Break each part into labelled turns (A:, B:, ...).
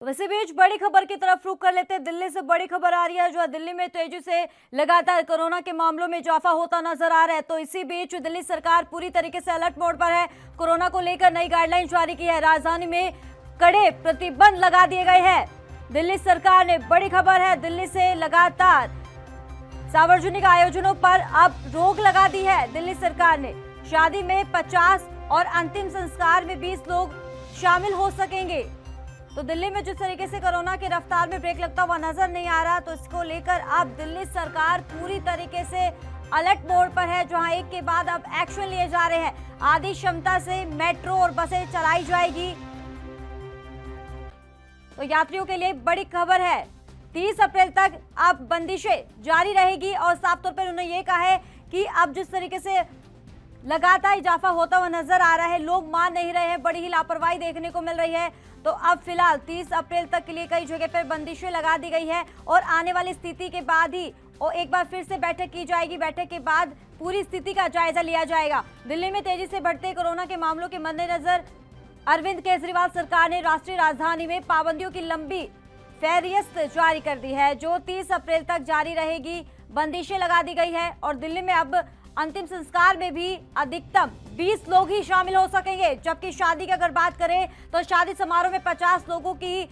A: वैसे बीच बड़ी खबर की तरफ रुख कर लेते हैं। दिल्ली से बड़ी खबर आ रही है, जो दिल्ली में तेजी से लगातार कोरोना के मामलों में इजाफा होता नजर आ रहा है। तो इसी बीच दिल्ली सरकार पूरी तरीके से अलर्ट मोड पर है। कोरोना को लेकर नई गाइडलाइन जारी की है। राजधानी में कड़े प्रतिबंध लगा दिए गए हैं। दिल्ली सरकार ने, बड़ी खबर है, दिल्ली से लगातार सार्वजनिक आयोजनों पर अब रोक लगा दी है। दिल्ली सरकार ने शादी में 50 और अंतिम संस्कार में 20 लोग शामिल हो सकेंगे। तो दिल्ली में जिस तरीके से कोरोना की रफ्तार में ब्रेक लगता हुआ नजर नहीं आ रहा, तो इसको लेकर अब दिल्ली सरकार पूरी तरीके से अलर्ट मोड पर है, जहां एक के बाद अब एक्शन लिए जा रहे हैं। आधी क्षमता से मेट्रो और बसें चलाई जाएगी। तो यात्रियों के लिए बड़ी खबर है, 30 अप्रैल तक अब बंदिशें जारी रहेगी। और साफ तौर पर उन्होंने ये कहा है कि अब जिस तरीके से लगातार इजाफा होता हुआ नजर आ रहा है, लोग मान नहीं रहे हैं, बड़ी ही लापरवाही देखने को मिल रही है। तो अब फिलहाल 30 अप्रैल तक के लिए कई जगह पर बंदिशें लगा दी गई है और आने वाली स्थिति के बाद ही और एक बार फिर से बैठक की जाएगी। बैठक के बाद पूरी स्थिति का जायजा लिया जाएगा। दिल्ली में तेजी से बढ़ते कोरोना के मामलों के मद्देनजर अरविंद केजरीवाल सरकार ने राष्ट्रीय राजधानी में पाबंदियों की लंबी फेहरिस्त जारी कर दी है, जो 30 अप्रैल तक जारी रहेगी। बंदिशें लगा दी गई है और दिल्ली में अब अंतिम संस्कार में भी अधिकतम 20 लोग ही शामिल हो सकेंगे। जबकि शादी की अगर बात करें तो शादी समारोह में 50 लोगों की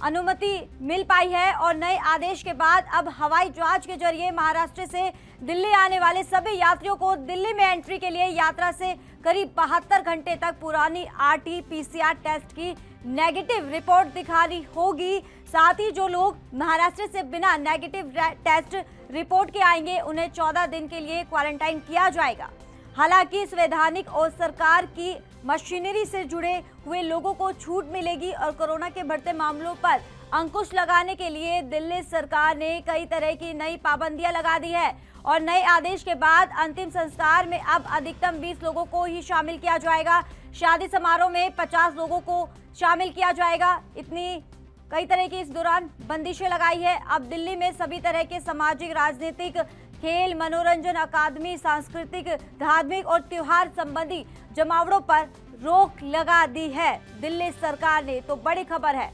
A: अनुमति मिल पाई है। और नए आदेश के बाद अब हवाई जहाज के जरिए महाराष्ट्र से दिल्ली आने वाले सभी यात्रियों को दिल्ली में एंट्री के लिए यात्रा से करीब 72 घंटे तक पुरानी RT-PCR टेस्ट की नेगेटिव रिपोर्ट दिखानी होगी। साथ ही जो लोग महाराष्ट्र से बिना नेगेटिव टेस्ट रिपोर्ट के आएंगे, उन्हें 14 दिन के लिए क्वारंटाइन किया जाएगा। हालांकि संवैधानिक और सरकार की मशीनरी से जुड़े हुए लोगों को छूट मिलेगी। और कोरोना के बढ़ते मामलों पर अंकुश लगाने के लिए दिल्ली सरकार ने कई तरह की नई पाबंदियां लगा दी है। और नए आदेश के बाद अंतिम संस्कार में अब अधिकतम 20 लोगों को ही शामिल किया जाएगा। शादी समारोह में 50 लोगों को शामिल किया जाएगा। इतनी कई तरह की इस दौरान बंदिशें लगाई है। अब दिल्ली में सभी तरह के सामाजिक, राजनीतिक, खेल, मनोरंजन, अकादमी, सांस्कृतिक, धार्मिक और त्योहार संबंधी जमावड़ों पर रोक लगा दी है दिल्ली सरकार ने। तो बड़ी खबर है।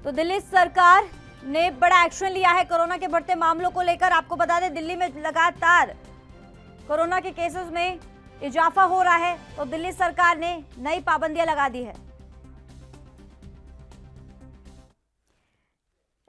A: तो दिल्ली सरकार ने बड़ा एक्शन लिया है कोरोना के बढ़ते मामलों को लेकर। आपको बता दें, दिल्ली में लगातार कोरोना के केसेस में इजाफा हो रहा है, तो दिल्ली सरकार ने नई पाबंदियां लगा दी है।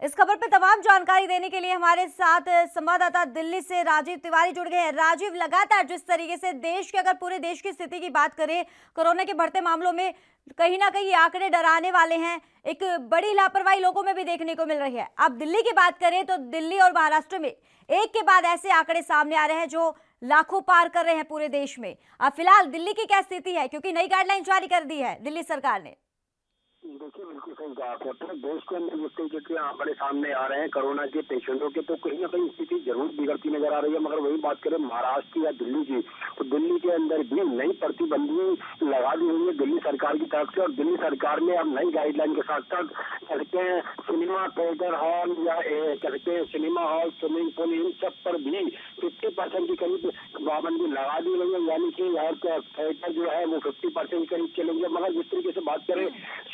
A: इस खबर पर तमाम जानकारी देने के लिए हमारे साथ संवाददाता दिल्ली से राजीव तिवारी जुड़ गए हैं। राजीव, लगातार जिस तरीके से देश के, अगर पूरे देश की स्थिति की बात करें, कोरोना के बढ़ते मामलों में कहीं ना कहीं आंकड़े डराने वाले हैं। एक बड़ी लापरवाही लोगों में भी देखने को मिल रही है। अब दिल्ली की बात करें तो दिल्ली और महाराष्ट्र में एक के बाद ऐसे आंकड़े सामने आ रहे हैं जो लाखों पार कर रहे हैं पूरे देश में। अब फिलहाल दिल्ली की क्या स्थिति है, क्योंकि नई गाइडलाइन जारी कर दी है दिल्ली सरकार ने?
B: देखिए, बिल्कुल सही कहा आपने। पूरे देश के अंदर जिस तरीके के आंकड़े सामने आ रहे हैं कोरोना के पेशेंटों के, तो कहीं ना कहीं स्थिति जरूर बिगड़ती नजर आ रही है। मगर वही बात करें महाराष्ट्र या दिल्ली की, तो दिल्ली के अंदर भी नई प्रतिबंधी लगा दी हुई है दिल्ली सरकार की तरफ से। और दिल्ली सरकार ने अब नई गाइडलाइन के साथ साथ कहते हैं सिनेमा, थिएटर हॉल या कहते हैं सिनेमा हॉल, स्विमिंग पूल, इन सब पर भी 50% की करीब पाबंदी लगा दी गई है। यानी कि यहाँ थिएटर जो है वो 50% करीब चलेंगे। मगर जिस तरीके से बात करें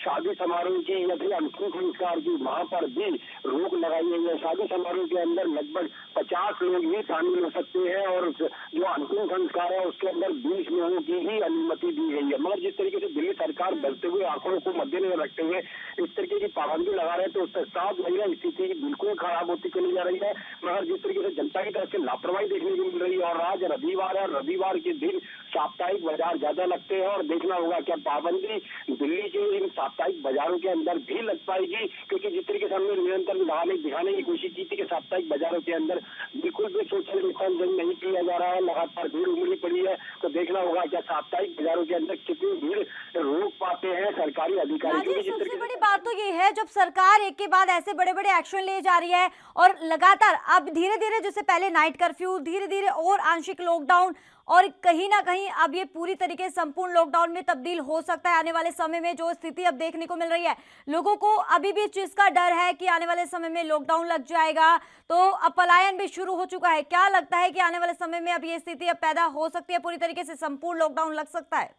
B: शादी समारोह की या फिर अंतिम संस्कार की, वहां पर भी रोक लगाई गई है। शादी समारोह के अंदर लगभग 50 लोग ही शामिल हो सकते हैं और जो अंतिम संस्कार है उसके अंदर 20 लोगों की ही अनुमति दी गई है। मगर जिस तरीके से दिल्ली सरकार बढ़ते हुए आंकड़ों को मद्देनजर रखते हुए इस तरीके की पाबंदी लगा रहे हैं, तो उससे साफ लग रहा है स्थिति बिल्कुल खराब होती चली जा रही है। मगर जिस तरीके से जनता की तरफ से लापरवाही देखने को मिल रही है, और आज रविवार है, रविवार के दिन साप्ताहिक बाजार ज्यादा लगते हैं और देखना होगा क्या पाबंदी दिल्ली के इन साप्ताहिक बाजारों के अंदर भी लग पाएगी। क्योंकि जिस तरीके से हमने निरंतर दिखाने की कोशिश की थी कि साप्ताहिक बाजारों के अंदर बिल्कुल भी सोशल डिस्टेंसिंग नहीं किया जा रहा है, लगातार भीड़ उमड़ी पड़ी है। तो देखना होगा क्या साप्ताहिक बाजारों के अंदर कितनी भीड़ रोक पाते हैं सरकारी अधिकारी।
A: सबसे बड़ी बात तो ये है, जब सरकार एक के बाद ऐसे बड़े बड़े एक्शन ले जा रही है और लगातार अब धीरे धीरे, जैसे पहले नाइट कर्फ्यू, धीरे धीरे और आंशिक लॉकडाउन, और कहीं ना कहीं अब ये पूरी तरीके से संपूर्ण लॉकडाउन में तब्दील हो सकता है आने वाले समय में। जो स्थिति अब देखने को मिल रही है, लोगों को अभी भी इस चीज का डर है कि आने वाले समय में लॉकडाउन लग जाएगा, तो अब पलायन भी शुरू हो चुका है। क्या लगता है कि आने वाले समय में अब ये स्थिति अब पैदा हो सकती है, पूरी तरीके से संपूर्ण लॉकडाउन लग सकता है?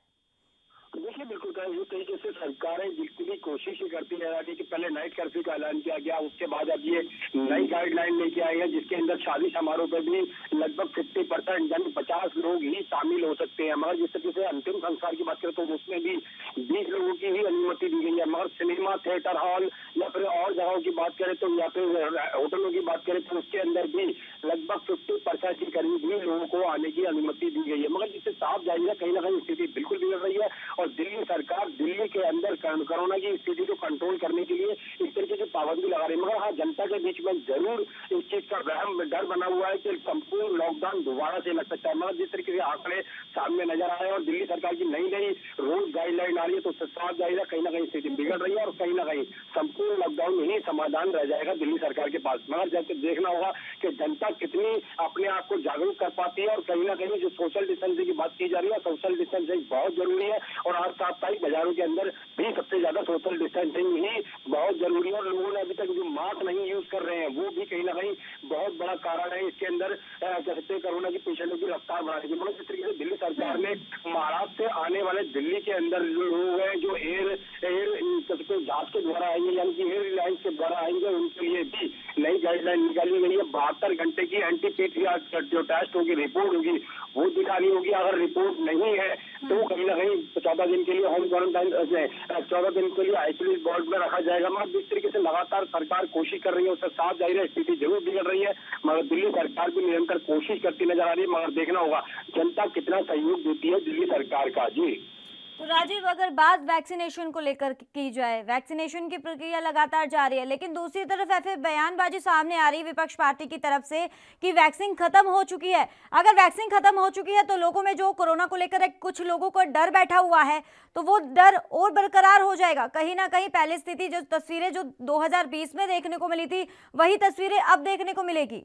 B: बिल्कुल इस तरीके से सरकारें जितनी कोशिश ही करती है कि पहले नाइट कर्फ्यू का ऐलान किया गया, उसके बाद अब ये नई गाइडलाइन लेके आई है जिसके अंदर शादी समारोह पर भी लगभग 50% यानी 50 लोग ही शामिल हो सकते हैं। मगर जिस तरीके से अंतिम संस्कार की बात करें तो उसमें भी 20 लोगों की ही अनुमति दी गई है। मगर सिनेमा, थिएटर हॉल या फिर और जगहों की बात करें तो या फिर होटलों की बात करें तो उसके अंदर भी लगभग 50% के करीब ही लोगों को आने की अनुमति दी गई है। मगर जिससे साफ जाहिर है कहीं ना कहीं स्थिति बिल्कुल बिगड़ रही है और दिल्ली सरकार दिल्ली के अंदर कोरोना की स्थिति को कंट्रोल करने के लिए इस तरीके की पाबंदी लगा रही है। मगर हाँ, जनता के बीच में जरूर इस चीज का वहम डर बना हुआ है कि संपूर्ण लॉकडाउन दोबारा से लग सकता है। मगर जिस तरीके से आंकड़े सामने नजर आ रहे हैं और दिल्ली सरकार की नई नई रोज गाइडलाइन आ रही है तो उससे साफ जाहिर है कहीं ना कहीं स्थिति बिगड़ रही है और कहीं ना कहीं संपूर्ण लॉकडाउन ही समाधान रह जाएगा दिल्ली सरकार के पास। मगर जब देखना होगा कि जनता कितनी अपने आप को जागरूक कर पाती है और कहीं ना कहीं जो सोशल डिस्टेंसिंग की बात की जा रही है, सोशल डिस्टेंसिंग बहुत जरूरी है और आज साप्ताहिक बाजारों के अंदर भी सबसे ज्यादा सोशल डिस्टेंसिंग ही बहुत जरूरी है और लोगों ने अभी तक जो मास्क नहीं यूज कर रहे हैं वो भी कहीं ना कहीं बहुत बड़ा कारण है इसके अंदर कह सकते हैं कोरोना की पेशेंटों की रफ्तार बढ़ाने की। मतलब जिस तरीके से दिल्ली सरकार ने महाराष्ट्र से आने वाले दिल्ली के अंदर लोग हैं जो एयर जहाज के द्वारा आएंगे यानी कि एयर लाइन्स के द्वारा आएंगे उनके लिए भी नई गाइडलाइन निकाली गई है। 72 घंटे की एंटीपीसीआर जो टेस्ट होगी, रिपोर्ट होगी, वो दिखानी होगी। अगर रिपोर्ट नहीं है तो कहीं ना कहीं 14 दिन के लिए होम क्वारंटाइन 14 दिन के लिए आइसोलेशन वार्ड में रखा जाएगा। मगर जिस तरीके से लगातार सरकार कोशिश कर रही है उससे साफ जाहिर है स्थिति जरूर बिगड़ रही है। मगर दिल्ली सरकार भी निरंतर कोशिश करती नजर आ रही है। मगर देखना होगा जनता कितना सहयोग देती है दिल्ली सरकार का। जी
A: तो राजीव, अगर बात वैक्सीनेशन को लेकर की जाए, वैक्सीनेशन की प्रक्रिया लगातार जारी है, लेकिन दूसरी तरफ ऐसे बयानबाजी सामने आ रही है विपक्ष पार्टी की तरफ से कि वैक्सीन खत्म हो चुकी है। अगर वैक्सीन खत्म हो चुकी है तो लोगों में जो कोरोना को लेकर कुछ लोगों को डर बैठा हुआ है तो वो डर और बरकरार हो जाएगा। कहीं ना कहीं पहली स्थिति जो तस्वीरें जो 2020 में देखने को मिली थी वही तस्वीरें अब देखने को मिलेगी।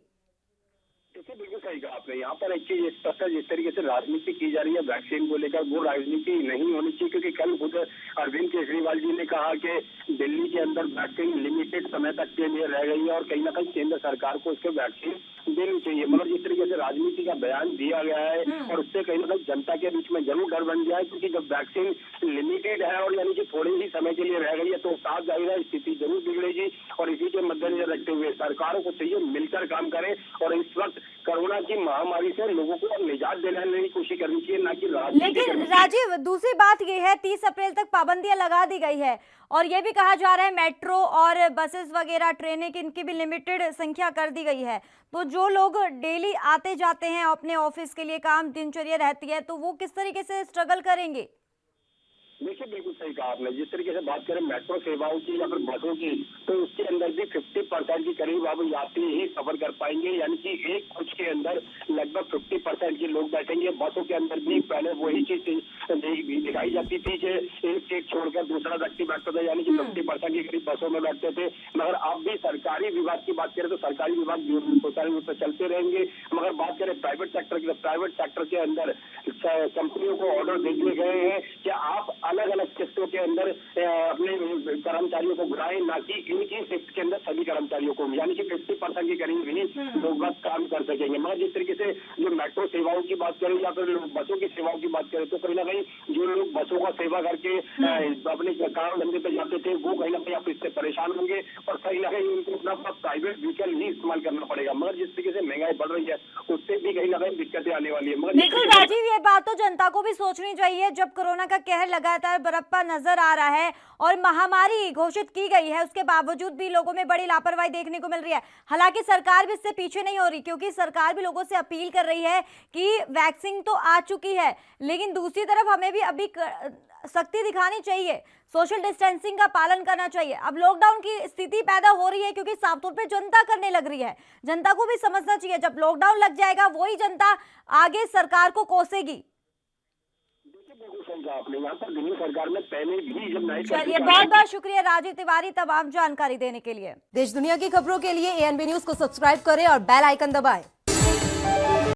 B: देखिए बिल्कुल सही कहा आपने। यहाँ पर एक चीज स्पष्ट है, जिस तरीके से राजनीति की जा रही है वैक्सीन को लेकर वो राजनीति नहीं होनी चाहिए क्योंकि कल खुद अरविंद केजरीवाल जी ने कहा कि दिल्ली के अंदर वैक्सीन लिमिटेड समय तक के लिए रह गई है और कहीं ना कहीं केंद्र सरकार को उसके वैक्सीन देनी चाहिए। मगर जिस तरीके से राजनीति का बयान दिया गया है और उससे कहीं ना कहीं जनता के बीच में जरूर डर बन गया है क्योंकि जब वैक्सीन लिमिटेड है और यानी कि थोड़े ही समय के लिए रह गई है तो साफ जाहिर है स्थिति जरूर बिगड़ेगी। और इसी के मद्देनजर रखते हुए सरकारों को चाहिए मिलकर काम करें और इस वक्त कोरोना की महामारी से लोगों को निजात दिलाने की कोशिश करनी चाहिए, ना कि राजनीति।
A: लेकिन राजीव, दूसरी बात ये है 30 अप्रैल तक पाबंदियां लगा दी गई है और ये भी कहा जा रहा है मेट्रो और बसेस वगैरह ट्रेनें की इनकी भी लिमिटेड संख्या कर दी गई है। तो जो लोग डेली आते जाते हैं अपने ऑफिस के लिए, काम दिनचर्या रहती है, तो वो किस तरीके से स्ट्रगल करेंगे?
B: देखिए बिल्कुल सही कहा आपने। जिस तरीके से बात करें मेट्रो सेवाओं की या फिर बसों की तो उसके अंदर भी 50% के करीब अब यात्री ही सफर कर पाएंगे यानी कि एक कोच के अंदर लगभग 50% के लोग बैठेंगे। बसों के अंदर भी पहले वही चीज दिखाई जाती थी कि एक सीट छोड़कर दूसरा व्यक्ति बैठता था यानी कि 50% के करीब बसों में बैठते थे। मगर अब भी सरकारी विभाग की बात करें तो सरकारी विभाग सुचारू रूप से चलते रहेंगे। मगर बात करें प्राइवेट सेक्टर की तो प्राइवेट सेक्टर के अंदर कंपनियों को ऑर्डर दे दिए गए हैं कि आप अलग अलग शिफ्टों के अंदर अपने कर्मचारियों को बुलाएं, ना कि इनकी शिफ्ट के अंदर सभी कर्मचारियों को, यानी कि 50% के करीब ही लोग बस काम कर सकेंगे। मगर जिस तरीके से जो मेट्रो सेवाओं की बात करें या फिर बसों की सेवाओं की बात करें तो कहीं ना कहीं जो लोग बसों का सेवा करके अपने काम धंधे पे जाते थे वो कहीं ना कहीं आप इससे परेशान होंगे और कहीं ना कहीं उनको अपना प्राइवेट व्हीकल ही इस्तेमाल करना पड़ेगा। मगर जिस तरीके से महंगाई बढ़ रही है उससे भी कहीं ना कहीं दिक्कतें आने वाली है। मगर
A: बिल्कुल राजीव, ये बात तो जनता को भी सोचनी चाहिए। जब कोरोना का कहर लगातार बरपा नजर आ रहा है और महामारी घोषित की गई है उसके बावजूद भी लोगों में बड़ी लापरवाही देखने को मिल रही है। हालांकि सरकार भी इससे पीछे नहीं हो रही क्योंकि सरकार भी लोगों से अपील कर रही है कि वैक्सीन तो आ चुकी है, लेकिन दूसरी तरफ हमें भी अभी सख्ती दिखानी चाहिए, सोशल डिस्टेंसिंग का पालन करना चाहिए। अब लॉकडाउन की स्थिति पैदा हो रही है क्योंकि साफ तौर पे जनता करने लग रही है। जनता को भी समझना चाहिए जब लॉकडाउन लग जाएगा वही जनता आगे सरकार को कोसेगी।
B: आपने यहाँ पर दिल्ली सरकार में पहले भी जब
A: चलिए, बहुत बहुत शुक्रिया राजीव तिवारी तमाम जानकारी देने के लिए।
C: देश दुनिया की खबरों के लिए ANB न्यूज को सब्सक्राइब करें और बेल आइकन दबाएं।